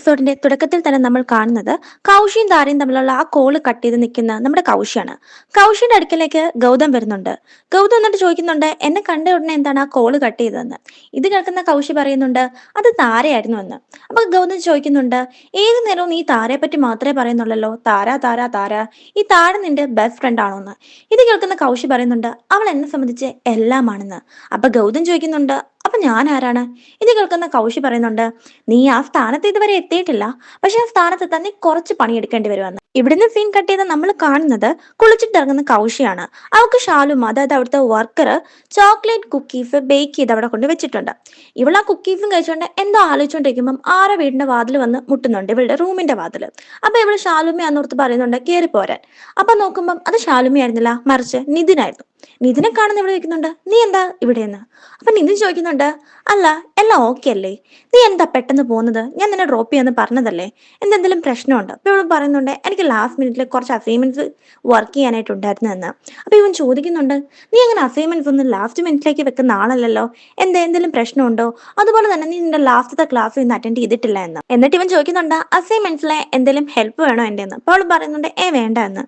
എപ്പിസോഡിന്റെ തുടക്കത്തിൽ തന്നെ നമ്മൾ കാണുന്നത് കൗശിയും താരയും തമ്മിലുള്ള ആ കോള് കട്ട് ചെയ്ത് നിൽക്കുന്ന നമ്മുടെ കൗശിയാണ്. കൗശിയുടെ അടുക്കലേക്ക് ഗൗതം വരുന്നുണ്ട്. ഗൗതം എന്നിട്ട് ചോദിക്കുന്നുണ്ട്, എന്നെ കണ്ട ഉടനെ എന്താണ് ആ കോള് കട്ട് ചെയ്തതെന്ന്. ഇത് കേൾക്കുന്ന കൗശി പറയുന്നുണ്ട്, അത് താരയായിരുന്നു എന്ന്. അപ്പൊ ഗൗതം ചോദിക്കുന്നുണ്ട്, ഏത് നേരവും നീ താരയെ പറ്റി മാത്രമേ പറയുന്നുള്ളല്ലോ, താര താര താര, ഈ താര നിന്റെ ബെസ്റ്റ് ഫ്രണ്ട് ആണോ എന്ന്. ഇത് കേൾക്കുന്ന കൗശി പറയുന്നുണ്ട്, അവൾ എന്നെ സംബന്ധിച്ച് എല്ലാമാണെന്ന്. അപ്പൊ ഗൗതം ചോദിക്കുന്നുണ്ട്, അപ്പൊ ഞാൻ ആരാണ്? ഇത് കേൾക്കുന്ന കൗശി പറയുന്നുണ്ട്, നീ ആ സ്ഥാനത്ത് ഇതുവരെ എത്തിയിട്ടില്ല, പക്ഷെ ആ സ്ഥാനത്ത് തന്നെ കുറച്ച് പണിയെടുക്കേണ്ടി വരുമെന്ന്. ഇവിടുന്ന് സീൻ കട്ട് ചെയ്ത് നമ്മൾ കാണുന്നത് കുളിച്ചിട്ടിറങ്ങുന്ന കൗശിയാണ്. അവൾക്ക് ഷാലുമ, അതായത് അവിടുത്തെ വർക്കർ, ചോക്ലേറ്റ് കുക്കീസ് ബേക്ക് ചെയ്ത് അവിടെ കൊണ്ട് വെച്ചിട്ടുണ്ട്. ഇവൾ ആ കുക്കീസും കഴിച്ചുകൊണ്ട് എന്തോ ആലോചിച്ചുകൊണ്ടിരിക്കുമ്പോൾ ആരോ വീടിന്റെ വാതിൽ വന്ന് മുട്ടുന്നുണ്ട്, ഇവളുടെ റൂമിന്റെ വാതിൽ. അപ്പൊ ഇവള് ഷാലുമയാന്നോർത്ത് പറയുന്നുണ്ട് കയറി പോരാൻ. അപ്പൊ നോക്കുമ്പം അത് ഷാലുമയായിരുന്നില്ല, മറിച്ച് നിതിനായിരുന്നു. നിതിനെ കാണുന്ന ഇവിടെ ചോദിക്കുന്നുണ്ട്, നീ എന്താ ഇവിടെയെന്ന്. അപ്പൊ നിതിൻ ചോദിക്കുന്നുണ്ട്, അല്ല എല്ലാം ഓക്കെ അല്ലേ, നീ എന്താ പെട്ടെന്ന് പോകുന്നത്, ഞാൻ നിന്നെ ഡ്രോപ്പ് ചെയ്യാന്ന് പറഞ്ഞതല്ലേ, എന്തെങ്കിലും പ്രശ്നമുണ്ട്? അപ്പൊ ഇവൾ പറയുന്നുണ്ട്, എനിക്ക് ലാസ്റ്റ് മിനിറ്റിൽ കുറച്ച് അസൈൻമെന്റ്സ് വർക്ക് ചെയ്യാനായിട്ടുണ്ടായിരുന്നു എന്ന്. അപ്പൊ ഇവൻ ചോദിക്കുന്നുണ്ട്, നീ അങ്ങനെ അസൈൻമെന്റ്സ് ഒന്നും ലാസ്റ്റ് മിനിറ്റിലേക്ക് വെക്കുന്ന ആളല്ലല്ലോ, എന്തെങ്കിലും പ്രശ്നമുണ്ടോ, അതുപോലെ തന്നെ നീ നിന്റെ ലാസ്റ്റത്തെ ക്ലാസ് ഇന്ന് അറ്റൻഡ് ചെയ്തിട്ടില്ല എന്ന്. എന്നിട്ട് ഇവൻ ചോദിക്കുന്നുണ്ട്, അസൈൻമെന്റ്സിലെ എന്തെങ്കിലും ഹെൽപ്പ് വേണോ എൻ്റെ എന്ന്. അപ്പോൾ അവൾ പറയുന്നുണ്ട്, വേണ്ട എന്ന്.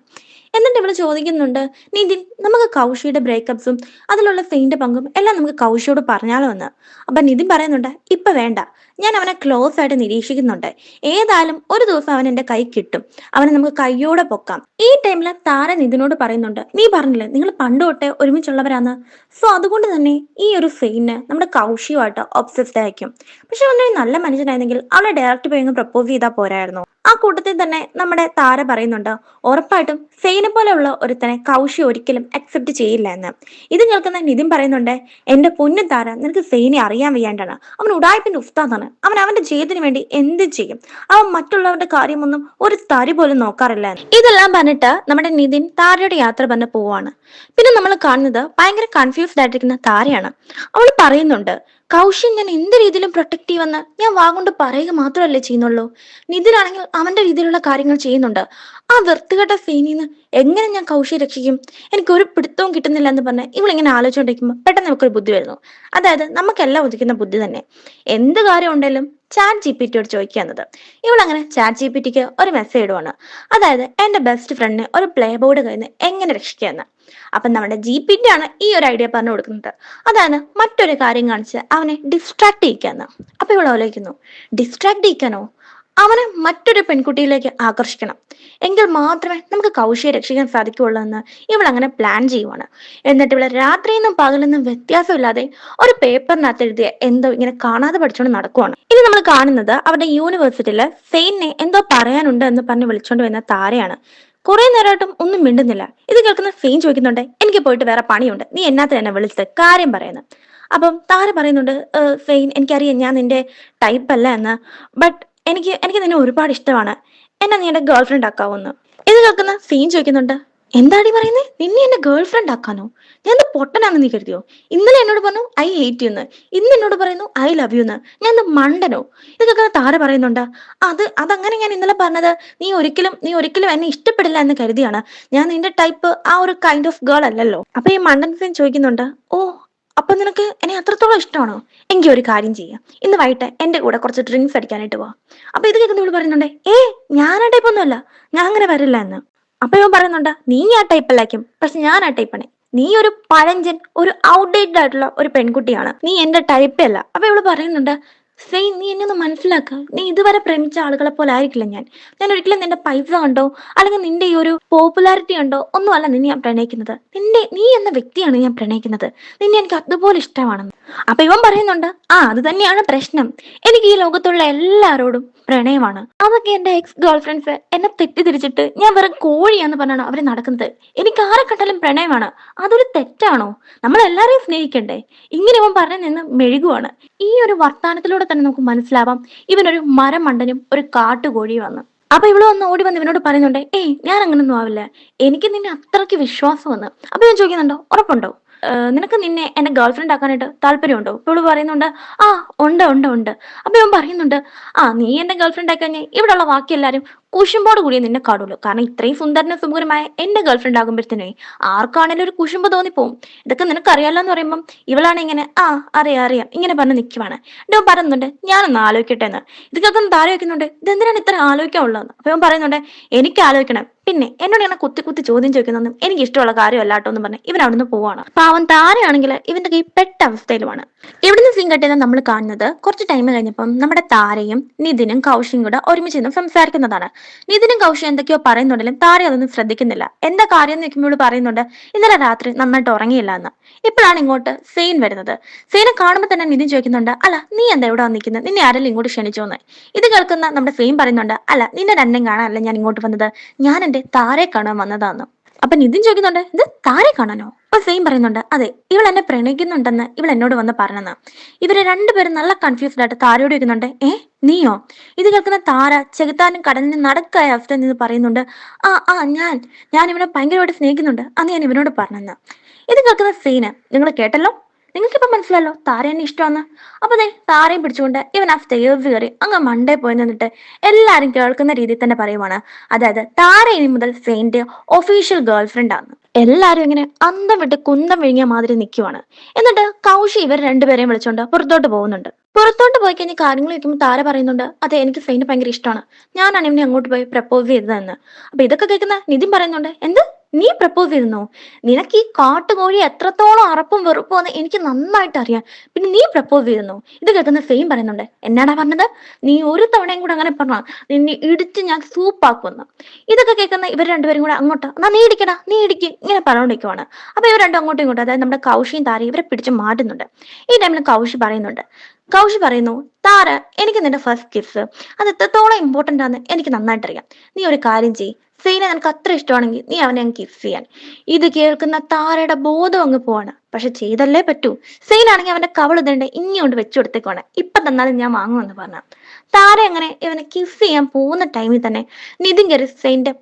എന്നിട്ട് ഇവള് ചോദിക്കുന്നുണ്ട്, നിതിൻ, നമുക്ക് കൗശിയുടെ ബ്രേക്കപ്സും അതിലുള്ള ഫെയിന്റെ പങ്കും എല്ലാം നമുക്ക് കൗശിയോട് പറഞ്ഞാലോ എന്ന്. അപ്പൊ നിതിൻ പറയുന്നുണ്ട്, ഇപ്പൊ വേണ്ട, ഞാൻ അവനെ ക്ലോസ് ആയിട്ട് നിരീക്ഷിക്കുന്നുണ്ട്, ഏതായാലും ഒരു ദിവസം അവൻ എന്റെ കൈ കിട്ടും, അവനെ നമുക്ക് കയ്യോടെ പൊക്കാം. ഈ ടൈമില് താര നിതിനോട് പറയുന്നുണ്ട്, നീ പറഞ്ഞില്ലേ നിങ്ങൾ പണ്ട് തൊട്ടേ ഒരുമിച്ചുള്ളവരാന്ന്, സോ അതുകൊണ്ട് തന്നെ ഈ ഒരു ഫെയിന് നമ്മുടെ കൗശിയുമായിട്ട് ഒബ്സസ്ഡ് ആയിരിക്കും. പക്ഷെ അവനൊരു നല്ല മനുഷ്യനായിരുന്നെങ്കിൽ അവളെ ഡയറക്റ്റ് പോയി പ്രപ്പോസ് ചെയ്താൽ പോരായിരുന്നു. ആ കൂട്ടത്തിൽ തന്നെ നമ്മുടെ താര പറയുന്നുണ്ട്, ഉറപ്പായിട്ടും ഫെയിനെ പോലെയുള്ള ഒരുത്തനെ കൗശി ഒരിക്കലും അക്സെപ്റ്റ് ചെയ്യില്ല എന്ന്. ഇത് കേൾക്കുന്ന നിതിൻ പറയുന്നുണ്ട്, എന്റെ പൊന്നു താര, നിനക്ക് ഫെയിനെ അറിയാൻ വയ്യാണ്ടാണ്, അവൻ ഉടായ്പിന്റെ ഉസ്താദാണ്, അവൻ അവന്റെ ജീവിതത്തിന് വേണ്ടി എന്ത് ചെയ്യും, അവൻ മറ്റുള്ളവരുടെ കാര്യമൊന്നും ഒരു തരി പോലും നോക്കാറില്ല. ഇതെല്ലാം പറഞ്ഞിട്ട് നമ്മുടെ നിതിൻ താരയുടെ യാത്ര പറഞ്ഞ് പോവാണ്. പിന്നെ നമ്മൾ കാണുന്നത് ഭയങ്കര കൺഫ്യൂസ്ഡ് ആയിട്ടിരിക്കുന്ന താരയാണ്. അവൾ പറയുന്നുണ്ട്, കൗശി ഞാൻ എന്ത് രീതിയിലും പ്രൊട്ടക്ട് ചെയ്യുമെന്ന് ഞാൻ വാഗൊണ്ട് പറയുക മാത്രമല്ലേ ചെയ്യുന്നുള്ളൂ, നിതിനാണെങ്കിൽ അവന്റെ രീതിയിലുള്ള കാര്യങ്ങൾ ചെയ്യുന്നുണ്ട്. ആ വൃത്തികെട്ട ഫെയിനിൽ നിന്ന് എങ്ങനെ ഞാൻ കൗശിയെ രക്ഷിക്കും, എനിക്ക് ഒരു പിടുത്തവും കിട്ടുന്നില്ല എന്ന് പറഞ്ഞ് ഇവളിങ്ങനെ ആലോചിച്ചുകൊണ്ടിരിക്കുമ്പോൾ പെട്ടെന്ന് നമുക്കൊരു ബുദ്ധി വരുന്നു. അതായത് നമുക്കെല്ലാം ഉദിക്കുന്ന ബുദ്ധി തന്നെ. എന്ത് കാര്യം ഉണ്ടെങ്കിലും ചാറ്റ് ജി പി ടിയോട് ചോദിക്കാന്നത്. ഇവളങ്ങനെ ചാറ്റ് ജി പി ടിക്ക് ഒരു മെസ്സേജ് ഇടുവാണ്, അതായത് എന്റെ ബെസ്റ്റ് ഫ്രണ്ടിനെ ഒരു പ്ലേ ബോർഡ് കയ്യിൽ നിന്ന് എങ്ങനെ രക്ഷിക്കാന്ന്. അപ്പൊ നമ്മുടെ ജി പി ടി ആണ് ഈ ഒരു ഐഡിയ പറഞ്ഞു കൊടുക്കുന്നത്. അതാണ് മറ്റൊരു കാര്യം കാണിച്ച് അവനെ ഡിസ്ട്രാക്ട് ചെയ്യിക്കാന്ന്. അപ്പൊ ഇവൾ ആലോചിക്കുന്നു, ഡിസ്ട്രാക്ട് ചെയ്യിക്കാനോ, അവനെ മറ്റൊരു പെൺകുട്ടിയിലേക്ക് ആകർഷിക്കണം, എങ്കിൽ മാത്രമേ നമുക്ക് കൗശിയെ രക്ഷിക്കാൻ സാധിക്കുകയുള്ളൂ എന്ന് ഇവൾ അങ്ങനെ പ്ലാൻ ചെയ്യുവാണ്. എന്നിട്ട് ഇവളെ രാത്രിയെന്നും പകലെന്നും വ്യത്യാസമില്ലാതെ ഒരു പേപ്പറിനകത്ത് എഴുതിയ എന്തോ ഇങ്ങനെ കാണാതെ പഠിച്ചുകൊണ്ട് നടക്കുവാണ്. ഇനി നമ്മൾ കാണുന്നത് അവരുടെ യൂണിവേഴ്സിറ്റിയില് ഫെയിനെ എന്തോ പറയാനുണ്ട് എന്ന് പറഞ്ഞ് വിളിച്ചോണ്ട് വരുന്ന താരയാണ്. കുറെ നേരമായിട്ടും ഒന്നും മിണ്ടുന്നില്ല. ഇത് കേൾക്കുന്ന ഫെയിൻ ചോദിക്കുന്നുണ്ട്, എനിക്ക് പോയിട്ട് വേറെ പണിയുണ്ട്, നീ എന്നാത്ത തന്നെ വിളിച്ചത്, കാര്യം പറയുന്നത്. അപ്പം താര പറയുന്നുണ്ട്, ഫെയിൻ, എനിക്കറിയാം ഞാൻ നിന്റെ ടൈപ്പ് അല്ല എന്ന്, ബട്ട് എനിക്ക് എനിക്ക് നിന്നെ ഒരുപാട് ഇഷ്ടമാണ്, എന്നെ നീ എന്റെ ഗേൾ ഫ്രണ്ട് ആക്കാവൂന്ന്. ഇത് കേൾക്കുന്ന ഫെയിൻ ചോദിക്കുന്നുണ്ട്, എന്താടി പറയുന്നേ, നിന്നെ എന്റെ ഗേൾ ഫ്രണ്ട് ആക്കാനോ, ഞാൻ എന്ത് പൊട്ടനാണെന്ന് നീ കരുതിയോ, ഇന്നലെ എന്നോട് പറഞ്ഞു ഐ ഹേറ്റ് യു എന്ന്, ഇന്ന് എന്നോട് പറയുന്നു ഐ ലവ് യു എന്ന്, ഞാൻ എന്ത് മണ്ടനോ. ഇത് കേൾക്കുന്ന താര പറയുന്നുണ്ട്, അതങ്ങനെ ഞാൻ ഇന്നലെ പറഞ്ഞത് നീ ഒരിക്കലും എന്നെ ഇഷ്ടപ്പെടില്ല എന്ന് കരുതിയാണ്, ഞാൻ നിന്റെ ടൈപ്പ് ആ ഒരു കൈൻഡ് ഓഫ് ഗേൾ അല്ലല്ലോ. അപ്പൊ ഈ മണ്ടൻ ഫെയിൻ ചോദിക്കുന്നുണ്ട്, ഓ അപ്പൊ നിനക്ക് എന്നെ അത്രത്തോളം ഇഷ്ടമാണോ, എങ്കിൽ ഒരു കാര്യം ചെയ്യാം, ഇന്ന് വൈകിട്ട് എന്റെ കൂടെ കുറച്ച് ഡ്രിങ്ക്സ് അടിക്കാനായിട്ട് പോവാ. അപ്പൊ ഇത് കേൾക്കുന്ന ഇവള് പറയുന്നുണ്ട്, ഞാൻ ആ ടൈപ്പ് ഒന്നുമല്ല, ഞാൻ അങ്ങനെ വരില്ല എന്ന്. അപ്പൊ ഇവൻ പറയുന്നുണ്ട്, നീ ആ ടൈപ്പ് അല്ലായിരിക്കും, പക്ഷെ ഞാൻ ആ ടൈപ്പാണ്, നീ ഒരു പഴഞ്ചൻ, ഒരു ഔട്ട്ഡേറ്റഡ് ആയിട്ടുള്ള ഒരു പെൺകുട്ടിയാണ്, നീ എന്റെ ടൈപ്പേ അല്ല. അപ്പൊ ഇവള് പറയുന്നുണ്ട്, സെയിം, നീ എന്നെ ഒന്ന് മനസ്സിലാക്കുക, നീ ഇതുവരെ പ്രേമിച്ച ആളുകളെ പോലെ ആയിരിക്കില്ല ഞാൻ ഒരിക്കലും നിന്റെ പൈസ കണ്ടോ അല്ലെങ്കിൽ നിന്റെ ഈ ഒരു പോപ്പുലാരിറ്റി കണ്ടോ ഒന്നും അല്ല നിന്നെ ഞാൻ പ്രണയിക്കുന്നത്, നീ എന്ന വ്യക്തിയാണ് ഞാൻ പ്രണയിക്കുന്നത്, നിന്നെ എനിക്ക് അതുപോലെ ഇഷ്ടമാണെന്ന്. അപ്പൊ ഇവൻ പറയുന്നുണ്ട്, അത് തന്നെയാണ് പ്രശ്നം, എനിക്ക് ഈ ലോകത്തുള്ള എല്ലാരോടും പ്രണയമാണ്, അതൊക്കെ എന്റെ എക്സ് ഗേൾ ഫ്രണ്ട്സ് എന്നെ തെറ്റിദ്ധരിച്ചിട്ട് ഞാൻ വെറും കോഴിയാന്ന് പറഞ്ഞാണ് അവര് നടക്കുന്നത്, എനിക്ക് ആരെ കണ്ടാലും പ്രണയമാണ്, അതൊരു തെറ്റാണോ, നമ്മൾ എല്ലാരെയും സ്നേഹിക്കണ്ടേ. ഇങ്ങനെ ഇവൻ പറഞ്ഞു നിന്ന് മെഴുകുവാണ്. ഈ ഒരു വർത്താനത്തിലൂടെ തന്നെ നമുക്ക് മനസ്സിലാവാം ഇവനൊരു മരമണ്ടനും ഒരു കാട്ടുകോഴിയുമാണ്. അപ്പൊ ഇവള് വന്ന് ഓടി വന്ന് ഇവനോട് പറയുന്നുണ്ട്, ഞാൻ അങ്ങനൊന്നും ആവില്ല, എനിക്ക് നിന്നെ അത്രയ്ക്ക് വിശ്വാസം വന്ന്. അപ്പൊ ഞാൻ ചോദിക്കുന്നുണ്ടോ, ഉറപ്പുണ്ടോ, നിനക്ക് നിന്നെ എന്റെ ഗേൾ ഫ്രണ്ട് ആക്കാനായിട്ട് താല്പര്യമുണ്ടോ? ഇവള് പറയുന്നുണ്ട്, ഉണ്ട് ഉണ്ട് ഉണ്ട്. അപ്പൊ ഇവൻ പറയുന്നുണ്ട്, നീ എന്റെ ഗേൾ ഫ്രണ്ട് ആക്കി കഴിഞ്ഞാൽ ഇവിടെയുള്ള ബാക്കി എല്ലാരും കുശുമ്പോട് കൂടിയേ നിന്നെ കാണുള്ളൂ. കാരണം ഇത്രയും സുന്ദരനും സുമുഖനുമായ എന്റെ ഗേൾഫ്രണ്ട് ആകുമ്പോഴത്തേനേ ആർക്കാണേലും ഒരു കുശുമ്പ് തോന്നിപ്പോവും. ഇതൊക്കെ നിനക്കറിയാലോ എന്ന് പറയുമ്പം ഇവളാണ് ഇങ്ങനെ അറിയാം അറിയാം ഇങ്ങനെ പറഞ്ഞ് നിൽക്കുവാണ്. ഇവൻ പറയുന്നുണ്ട് ഞാനൊന്ന് ആലോചിക്കട്ടെ എന്ന്. ഇത് കേൾക്കുന്ന താര വയ്ക്കുന്നുണ്ട് ഇതെന്തിനാണ് ഇത്ര ആലോചിക്കാനുള്ളതെന്ന്. അപ്പൊ ഇവൻ പറയുന്നുണ്ട് എനിക്ക് ആലോചിക്കണം. പിന്നെ എന്നോട് ഇങ്ങനെ കുത്തി കുത്തി ചോദ്യം ചോദിക്കുന്നൊന്നും എനിക്ക് ഇഷ്ടമുള്ള കാര്യമല്ല കേട്ടോ എന്ന് പറഞ്ഞ് ഇവൻ അവിടുന്ന് പോവാണ്. പാവൻ താരയാണെങ്കിൽ ഇവന്റെ കൈ പെട്ട അവസ്ഥയിലുമാണ്. ഇവിടുന്ന് സീൻ കട്ടിയത് നമ്മൾ കാണുന്നത് കുറച്ച് ടൈം കഴിഞ്ഞപ്പം നമ്മുടെ താരയും നിതിനും കൗശിയും കൂടെ ഒരുമിച്ച് നിന്ന് സംസാരിക്കുന്നതാണ്. നിതിനും കൗശിയും എന്തൊക്കെയോ പറയുന്നുണ്ടെങ്കിലും താര അതൊന്നും ശ്രദ്ധിക്കുന്നില്ല. എന്താ കാര്യം എന്ന് വെക്കുമ്പോൾ പറയുന്നുണ്ട് ഇന്നലെ രാത്രി നന്നായിട്ട് ഉറങ്ങിയില്ല എന്ന്. ഇപ്പോഴാണ് ഇങ്ങോട്ട് സെയിൻ വരുന്നത്. സെയിനെ കാണുമ്പോൾ തന്നെ നിതിൻ ചോദിക്കുന്നുണ്ട് അല്ല നീ എന്താ ഇവിടെ വന്നിരിക്കുന്നത്, നിന്നെ ആരെങ്കിലും ഇങ്ങോട്ട് ക്ഷണിച്ചോന്ന്. ഇത് കേൾക്കുന്ന നമ്മുടെ സെയിൻ പറയുന്നുണ്ട് അല്ല നിന്നെ രണ്ടും കാണാനല്ല ഞാൻ ഇങ്ങോട്ട് വന്നത്, ഞാൻ എന്റെ താരെ കാണാൻ വന്നതാന്ന്. അപ്പൊ നിതിൻ ചോദിക്കുന്നുണ്ട് ഇത് താരെ കാണാനോ? അപ്പൊ സെയിം പറയുന്നുണ്ട് അതെ ഇവൾ എന്നെ പ്രണയിക്കുന്നുണ്ടെന്ന് ഇവൾ എന്നോട് വന്ന് പറഞ്ഞെന്ന്. ഇവര് രണ്ടുപേരും നല്ല കൺഫ്യൂസ്ഡ് ആയിട്ട് താരയോട് ചോദിക്കുന്നുണ്ട് നീയോ? ഇത് കേൾക്കുന്ന താര ചെകുത്താനും കടലിന് നടക്കായ അവസ്ഥയിൽ നിന്ന് പറയുന്നുണ്ട് ഞാൻ ഇവനെ ഭയങ്കരമായിട്ട് സ്നേഹിക്കുന്നുണ്ട് അന്ന് ഞാൻ ഇവനോട് പറഞ്ഞെന്ന്. ഇത് കേൾക്കുന്ന സീന് നിങ്ങൾ കേട്ടല്ലോ, നിങ്ങൾക്കിപ്പോ മനസ്സിലല്ലോ താര എന്നെ ഇഷ്ടമാന്ന്. അപ്പൊ ദേ താരയും പിടിച്ചുകൊണ്ട് ഇവൻ ആ സ്റ്റേഴ്സ് കയറി അങ്ങ് മണ്ടേ പോയി നിന്നിട്ട് എല്ലാരും കേൾക്കുന്ന രീതിയിൽ തന്നെ പറയുവാണ്, അതായത് താര ഇനി മുതൽ സെയിന്റെ ഒഫീഷ്യൽ ഗേൾഫ്രണ്ട് ആണ്. എല്ലാരും ഇങ്ങനെ അന്തം വിട്ട് കുന്തം വിഴുങ്ങിയ മാതിരി നിൽക്കുവാണ്. എന്നിട്ട് കൗശി ഇവർ രണ്ടുപേരെയും വിളിച്ചോണ്ട് പുറത്തോട്ട് പോകുന്നുണ്ട്. പുറത്തോട്ട് പോയി കഴിഞ്ഞ് കാര്യങ്ങൾ ചോദിക്കുമ്പോൾ താര പറയുന്നുണ്ട് അതെ എനിക്ക് സെയിന് ഭയങ്കര ഇഷ്ടമാണ്, ഞാനാണ് ഇവനെ അങ്ങോട്ട് പോയി പ്രപ്പോസ് ചെയ്തതെന്ന്. അപ്പൊ ഇതൊക്കെ കേൾക്കുന്ന നിതിൻ പറയുന്നുണ്ട് എന്ത് നീ പ്രപ്പോസ് ചെയ്തെന്നോ? നിനക്ക് ഈ കാട്ടുകോഴി എത്രത്തോളം അറപ്പും വെറുപ്പും എനിക്ക് നന്നായിട്ട് അറിയാം, പിന്നെ നീ പ്രപ്പോസ് ചെയ്തെന്നോ? ഇത് കേൾക്കുന്ന സെയിം പറയുന്നുണ്ട് എന്നാടാ പറഞ്ഞത്, നീ ഒരു തവണയും കൂടെ അങ്ങനെ പറഞ്ഞ നിന്നെ ഇടിച്ച് ഞാൻ സൂപ്പാക്കുമെന്ന്. ഇതൊക്കെ കേൾക്കുന്ന ഇവർ രണ്ടുപേരും കൂടെ അങ്ങോട്ട് എന്നാ നീ ഇടിക്കടാ നീ ഇടിക്ക് ഇങ്ങനെ പറഞ്ഞോണ്ടിരിക്കുവാണ്. അപ്പൊ ഇവർ രണ്ടും അങ്ങോട്ടും ഇങ്ങോട്ടും അതായത് നമ്മുടെ കൗശിയും താരയും ഇവരെ പിടിച്ച് മാറ്റുന്നുണ്ട്. ഈ ടൈമിൽ കൗശി പറയുന്നു താര എനിക്ക് നിന്റെ ഫസ്റ്റ് കിസ് അത് എത്രത്തോളം ഇമ്പോർട്ടന്റ് ആണെന്ന് എനിക്ക് നന്നായിട്ട് അറിയാം, നീ ഒരു കാര്യം ചെയ്യ്, സെയിനെ നിനക്ക് അത്ര ഇഷ്ടമാണെങ്കിൽ നീ അവനെ അങ്ങ് കിസ് ചെയ്യാൻ. ഇത് കേൾക്കുന്ന താരയുടെ ബോധം അങ്ങ് പോവാണ്. പക്ഷെ ചെയ്തല്ലേ പറ്റൂ. സെയിനാണെങ്കിൽ അവന്റെ കവള് ഇതേണ്ട ഇങ്ങോട്ട് വെച്ചു കൊടുത്തേക്കുവാണ്, ഇപ്പൊ തന്നാലും ഞാൻ വാങ്ങുമെന്ന് പറഞ്ഞ. താര അങ്ങനെ ഇവനെ കിസ് ചെയ്യാൻ പോകുന്ന ടൈമിൽ തന്നെ നിതിൻ കയറി സെയിന്റെ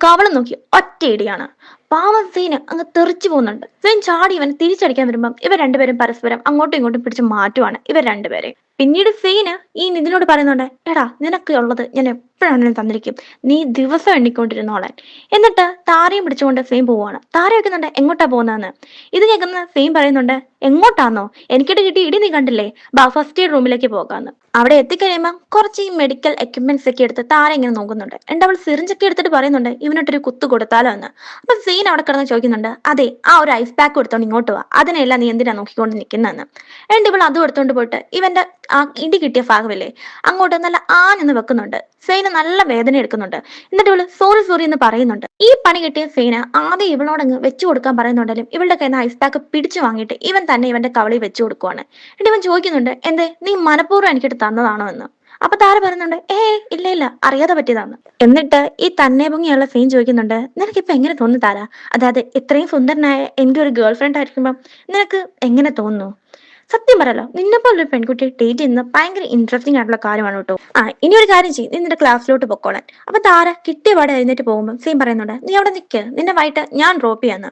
കവള് നോക്കി ഒറ്റയിടിയാണ്. പാവം സെയിന് അങ്ങ് തെറിച്ചു പോകുന്നുണ്ട്. സെയിൻ ചാടി ഇവനെ തിരിച്ചടിക്കാൻ വരുമ്പം ഇവർ രണ്ടുപേരും പരസ്പരം അങ്ങോട്ടും ഇങ്ങോട്ടും പിടിച്ച് മാറ്റുവാണ് ഇവർ രണ്ടുപേരെ. പിന്നീട് സെയിന് ഈ നിതിനോട് പറയുന്നുണ്ട് എടാ നിനക്ക് ഉള്ളത് ഞാൻ എപ്പോഴാണെങ്കിലും തന്നിരിക്കും, നീ ദിവസം എണ്ണിക്കൊണ്ടിരുന്നോളാൻ. എന്നിട്ട് താരയും പിടിച്ചുകൊണ്ട് സെയിം പോവാണ്. താര വെക്കുന്നുണ്ട് എങ്ങോട്ടാ പോകുന്നതെന്ന്. ഇത് കേൾക്കുന്ന സെയിം പറയുന്നുണ്ട് എങ്ങോട്ടാന്നോ, എനിക്കിട്ട് കിട്ടിയ ഇടി നീ കണ്ടില്ലേ, ഫസ്റ്റ് എയ്ഡ് റൂമിലേക്ക് പോകാന്ന്. അവിടെ എത്തിക്കഴിയുമ്പോൾ കുറച്ച് ഈ മെഡിക്കൽ എക്യുപ്മെന്റ്സ് ഒക്കെ എടുത്ത് താര ഇങ്ങനെ നോക്കുന്നുണ്ട്. എന്നിട്ട് അവൾ സിറിഞ്ചൊക്കെ എടുത്തിട്ട് പറയുന്നുണ്ട് ഇവനോട്ടൊരു കുത്തു കൊടുത്താലോ എന്ന്. അപ്പൊ സെയിൻ അവിടെ കിടന്ന് ചോദിക്കുന്നുണ്ട് അതെ ആ ഒരു ഐസ് പാക്ക് എടുത്തോണ്ട് ഇങ്ങോട്ട് പോവാ, അതിനെല്ലാം നീ എന്തിനാ നോക്കിക്കൊണ്ട് നിൽക്കുന്നതെന്ന്. എന്നിട്ട് ഇവൾ അതും എടുത്തോണ്ട് പോയിട്ട് ഇവന്റെ ആ ഇടി കിട്ടിയ ഭാഗമില്ലേ അങ്ങോട്ട് നല്ല ആഞ്ഞെന്ന് വെക്കുന്നുണ്ട്. സെയിന് നല്ല വേദന എടുക്കുന്നുണ്ട്. എന്നിട്ട് ഇവള് സോറി സോറി എന്ന് പറയുന്നുണ്ട്. ഈ പണി കിട്ടിയ സെയിന് ആദ്യം ഇവളോടങ്ങ് വെച്ചു കൊടുക്കാൻ പറയുന്നുണ്ടെങ്കിലും ഇവളുടെ കയ്യിൽ നിന്ന് ഐസ് പാക്ക് പിടിച്ചു വാങ്ങിയിട്ട് ഇവൻ തന്നെ ഇവന്റെ കവളിൽ വെച്ചു കൊടുക്കുവാണ്. എന്നിട്ട് ഇവൻ ചോദിക്കുന്നുണ്ട് എന്തേ നീ മനഃപൂർവ്വം എനിക്കിട്ട് തന്നതാണോ എന്ന്. അപ്പൊ താര പറയുന്നുണ്ട് ഇല്ല ഇല്ല അറിയാതെ പറ്റിയതാണ്. എന്നിട്ട് ഈ തന്നെ പൊങ്ങിയുള്ള സെയിൻ ചോദിക്കുന്നുണ്ട് നിനക്കിപ്പൊ എങ്ങനെ തോന്നുന്നു താര, അതായത് ഇത്രയും സുന്ദരനായ എന്റെ ഒരു ഗേൾ ഫ്രണ്ട് ആയിരിക്കുമ്പോ നിനക്ക് എങ്ങനെ തോന്നുന്നു? സത്യം പറയല്ലോ നിന്നെ പോലൊരു പെൺകുട്ടിയെ ഡേറ്റ് ചെയ്യുന്നത് ഭയങ്കര ഇൻട്രസ്റ്റിംഗ് ആയിട്ടുള്ള കാര്യമാണ് കേട്ടോ. ഇനി ഒരു കാര്യം ചെയ്യും, നീ നിന്റെ ക്ലാസ്സിലോട്ട് പൊക്കോളാൻ. അപ്പൊ താര കിട്ടിയ പാടെ എഴുന്നേറ്റ് പോകുമ്പോൾ സെയിം പറയുന്നുണ്ട് നീ അവിടെ നിൽക്ക്, നിന്നെ വൈകിട്ട് ഞാൻ ഡ്രോപ്പ് ചെയ്യാന്ന്.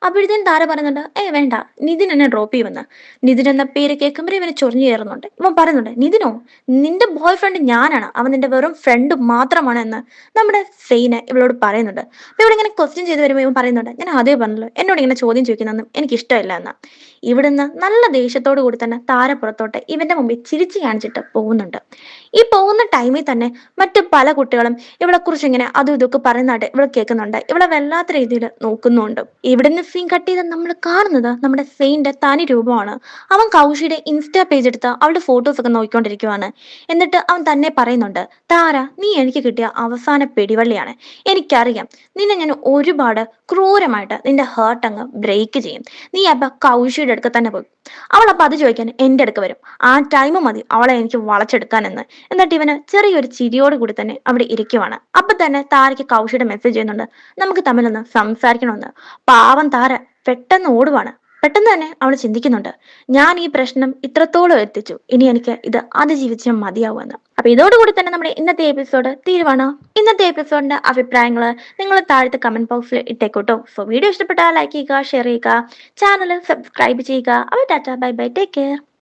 അപ്പോഴത്തേനും താര പറയുന്നുണ്ട് വേണ്ട നിതിൻ എന്നെ ഡ്രോപ്പ് ചെയ്യുമെന്ന്. നിതിൻ എന്ന പേര് കേൾക്കുമ്പോൾ ഇവന് ചൊറിഞ്ഞു കയറുന്നുണ്ട്. ഇവൻ പറയുന്നുണ്ട് നിതിനോ, നിന്റെ ബോയ് ഫ്രണ്ട് ഞാനാണ്, അവൻ നിന്റെ വെറും ഫ്രണ്ട് മാത്രമാണ് എന്ന് നമ്മുടെ സെയിന് ഇവളോട് പറയുന്നുണ്ട്. അപ്പൊ ഇവിടെ ഇങ്ങനെ ക്വസ്റ്റ്യൻ ചെയ്ത് വരുമ്പോൾ ഇവൻ പറയുന്നുണ്ട് ഞാൻ അതേ പറഞ്ഞല്ലോ എന്നോട് ഇങ്ങനെ ചോദ്യം ചോദിക്കുന്നതൊന്നും എനിക്ക് ഇഷ്ടമില്ല എന്ന്. ഇവിടുന്ന് നല്ല ദേഷ്യത്തോടു കൂടി തന്നെ താര പുറത്തോട്ട് ഇവന്റെ മുമ്പിൽ ചിരിച്ചു കാണിച്ചിട്ട് പോകുന്നുണ്ട്. ഈ പോകുന്ന ടൈമിൽ തന്നെ മറ്റു പല കുട്ടികളും ഇവളെ കുറിച്ച് ഇങ്ങനെ അതും ഇതൊക്കെ പറയുന്നതായിട്ട് ഇവളെ കേൾക്കുന്നുണ്ട്. ഇവളെ വല്ലാത്ത രീതിയിൽ നോക്കുന്നുണ്ട്. ഇവിടുന്ന് സീൻ കട്ട് ചെയ്ത് നമ്മൾ കാണുന്നത് നമ്മുടെ സെയിന്റെ തനി രൂപമാണ്. അവൻ കൗശിയുടെ ഇൻസ്റ്റാ പേജ് എടുത്ത് അവളുടെ ഫോട്ടോസ് ഒക്കെ നോക്കിക്കൊണ്ടിരിക്കുവാണ്. എന്നിട്ട് അവൻ തന്നെ പറയുന്നുണ്ട് താര നീ എനിക്ക് കിട്ടിയ അവസാന പിടിവള്ളിയാണ്, എനിക്കറിയാം നിന്നെ ഞാൻ ഒരുപാട് ക്രൂരമായിട്ട് നിന്റെ ഹേർട്ട് അങ്ങ് ബ്രേക്ക് ചെയ്യും. നീ അപ്പൊ കൗശിയുടെ അടുക്ക തന്നെ പോയി. അവൾ അപ്പൊ അത് ചോദിക്കാൻ എന്റെ അടുക്ക വരും, ആ ടൈം മതി അവളെ എനിക്ക് വളച്ചെടുക്കാനെന്ന്. എന്നിട്ട് ഇവന് ചെറിയൊരു ചിരിയോട് കൂടി തന്നെ അവിടെ ഇരിക്കുവാണ്. അപ്പൊ തന്നെ താരയ്ക്ക് കൗശിയുടെ മെസ്സേജ് ചെയ്യുന്നുണ്ട് നമുക്ക് തമ്മിലൊന്ന് സംസാരിക്കണമെന്ന്. പാവം താര പെട്ടെന്ന് ഓടുവാണ്. പെട്ടെന്ന് തന്നെ അവൾ ചിന്തിക്കുന്നുണ്ട് ഞാൻ ഈ പ്രശ്നം ഇത്രത്തോളം എത്തിച്ചു, ഇനി എനിക്ക് ഇത് അതിജീവിച്ച് മതിയാവുമെന്ന്. അപ്പൊ ഇതോടുകൂടി തന്നെ നമ്മുടെ ഇന്നത്തെ എപ്പിസോഡ് തീരുവാണ്. ഇന്നത്തെ എപ്പിസോഡിന്റെ അഭിപ്രായങ്ങള് നിങ്ങൾ താഴത്തെ കമന്റ് ബോക്സിൽ ഇട്ടേക്കോട്ടോ. സോ വീഡിയോ ഇഷ്ടപ്പെട്ടാൽ ലൈക്ക് ചെയ്യുക, ഷെയർ ചെയ്യുക, ചാനൽ സബ്സ്ക്രൈബ് ചെയ്യുക. അപ്പോൾ Tata bye bye, take care.